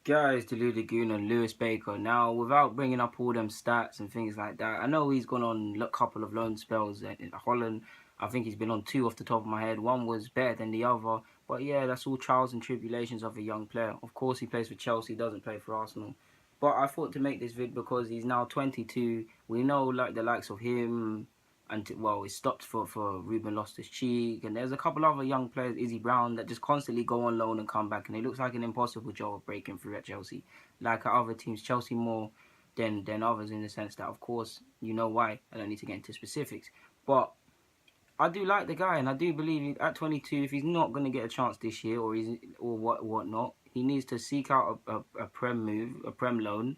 Guys, Deluded Goon and Lewis Baker. Now, without bringing up all them stats and things like that, I know he's gone on a couple of loan spells in Holland. I think he's been on two off the top of my head. One was better than the other. But yeah, that's all trials and tribulations of a young player. Of course, he plays for Chelsea, doesn't play for Arsenal. But I thought to make this vid because he's now 22. We know like the likes of him, and well, it stopped for Ruben Loftus-Cheek, and there's a couple other young players, Izzy Brown, that just constantly go on loan and come back, and it looks like an impossible job of breaking through at Chelsea. Like at other teams, Chelsea more than others in the sense that, of course, you know why. I don't need to get into specifics, but I do like the guy, and I do believe at 22, if he's not going to get a chance this year or whatnot, he needs to seek out a prem move, a prem loan,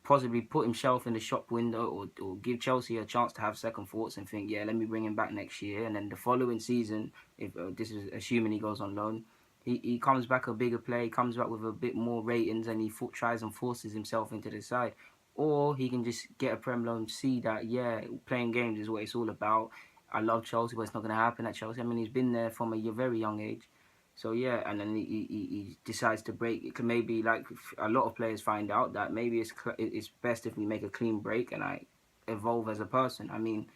possibly put himself in the shop window or give Chelsea a chance to have second thoughts and think, yeah, let me bring him back next year. And then the following season, if this is assuming he goes on loan, he comes back a bigger play, comes back with a bit more ratings, and he tries and forces himself into the side. Or he can just get a Prem loan, see that, yeah, playing games is what it's all about. I love Chelsea, but it's not going to happen at Chelsea. I mean, he's been there from a very young age. So yeah, and then he decides to break. It can maybe like a lot of players find out that maybe it's best if we make a clean break and I evolve as a person. I mean,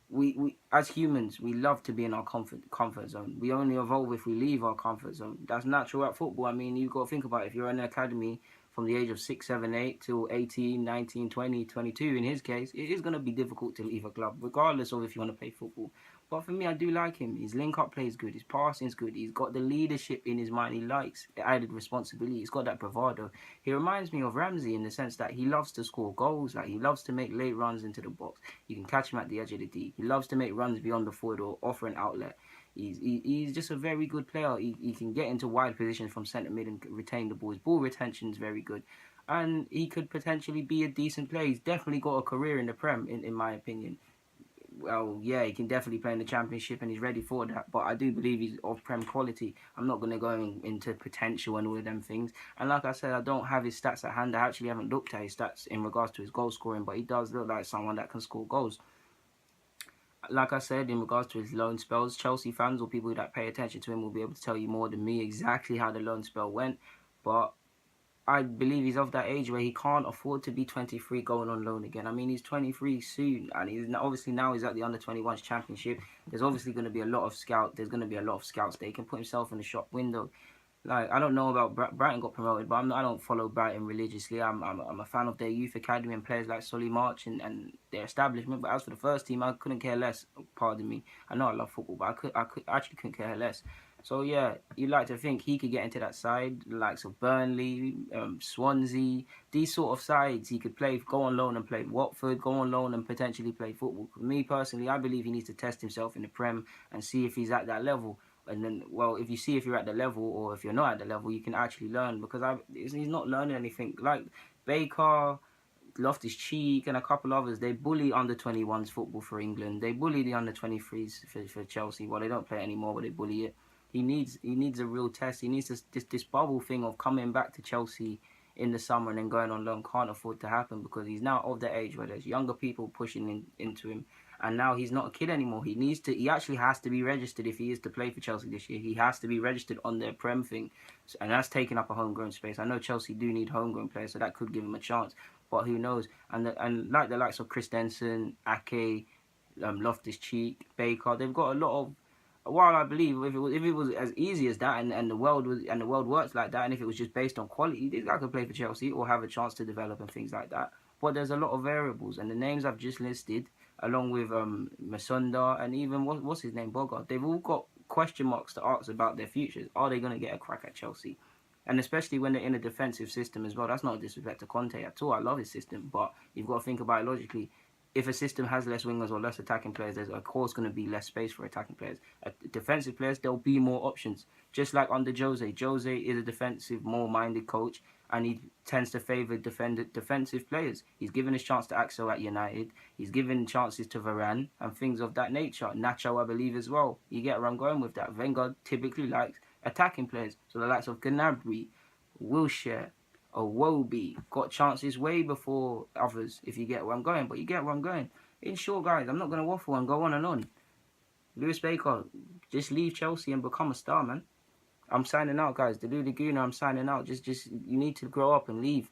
we as humans we love to be in our comfort zone. We only evolve if we leave our comfort zone. That's natural at football. I mean, you've got to think about it. If you're in an academy from the age of 6, 7, 8 till 18, 19, 20, 22, in his case, it is going to be difficult to leave a club, regardless of if you want to play football. But for me, I do like him. His link-up play is good. His passing is good. He's got the leadership in his mind. He likes the added responsibility. He's got that bravado. He reminds me of Ramsey in the sense that he loves to score goals. Like, he loves to make late runs into the box. You can catch him at the edge of the D. He loves to make runs beyond the forward or offer an outlet. He's just a very good player. He can get into wide positions from centre mid and retain the ball. His ball retention is very good. And he could potentially be a decent player. He's definitely got a career in the Prem, in my opinion. Well, yeah, he can definitely play in the Championship and he's ready for that. But I do believe he's of Prem quality. I'm not going to go into potential and all of them things. And like I said, I don't have his stats at hand. I actually haven't looked at his stats in regards to his goal scoring, but he does look like someone that can score goals. Like I said, in regards to his loan spells, Chelsea fans or people that pay attention to him will be able to tell you more than me exactly how the loan spell went. But I believe he's of that age where he can't afford to be 23 going on loan again. I mean, he's 23 soon, and he's obviously now he's at the under-21s championship. There's obviously going to be a lot of scouts. There's going to be a lot of scouts that he can put himself in the shop window. Like, I don't know about Brighton got promoted, but I don't follow Brighton religiously. I'm a fan of their youth academy and players like Solly March and their establishment. But as for the first team, I couldn't care less. Pardon me. I know I love football, but I actually couldn't care less. So yeah, you'd like to think he could get into that side, the likes of Burnley, Swansea, these sort of sides. He could play, go on loan and play Watford, go on loan and potentially play football. For me personally, I believe he needs to test himself in the Prem and see if he's at that level. And then, well, if you see if you're at the level or if you're not at the level, you can actually learn because he's not learning anything. Like Baker, Loftus-Cheek and a couple others, they bully under-21s football for England. They bully the under-23s for Chelsea. Well, they don't play it anymore, but they bully it. He needs a real test. He needs this bubble thing of coming back to Chelsea in the summer and then going on loan can't afford to happen because he's now of the age where there's younger people pushing into him. And now he's not a kid anymore. He actually has to be registered if he is to play for Chelsea this year. He has to be registered on their Prem thing. And that's taking up a homegrown space. I know Chelsea do need homegrown players, so that could give him a chance. But who knows? And like the likes of Christensen, Ake, Loftus-Cheek, Baker, they've got a lot of... While I believe if it was as easy as that and the world works like that, and if it was just based on quality, this guy could play for Chelsea or have a chance to develop and things like that. But there's a lot of variables, and the names I've just listed, along with Masunda and even what's his name, Bogart, they've all got question marks to ask about their futures. Are they going to get a crack at Chelsea? And especially when they're in a defensive system as well. That's not a disrespect to Conte at all. I love his system, but you've got to think about it logically. If a system has less wingers or less attacking players, there's of course going to be less space for attacking players. Defensive players, there'll be more options. Just like under Jose. Jose is a defensive, more minded coach, and he tends to favour defensive players. He's given his chance to Axel at United. He's given chances to Varane and things of that nature. Nacho, I believe, as well. You get where I'm going with that. Wenger typically likes attacking players. So the likes of Gnabry, Wilshere, Iwobi got chances way before others, if you get where I'm going. But you get where I'm going. In short, guys, I'm not going to waffle and go on and on. Lewis Baker, just leave Chelsea and become a star, man. I'm signing out, guys. The Lou Laguna, I'm signing out. Just you need to grow up and leave.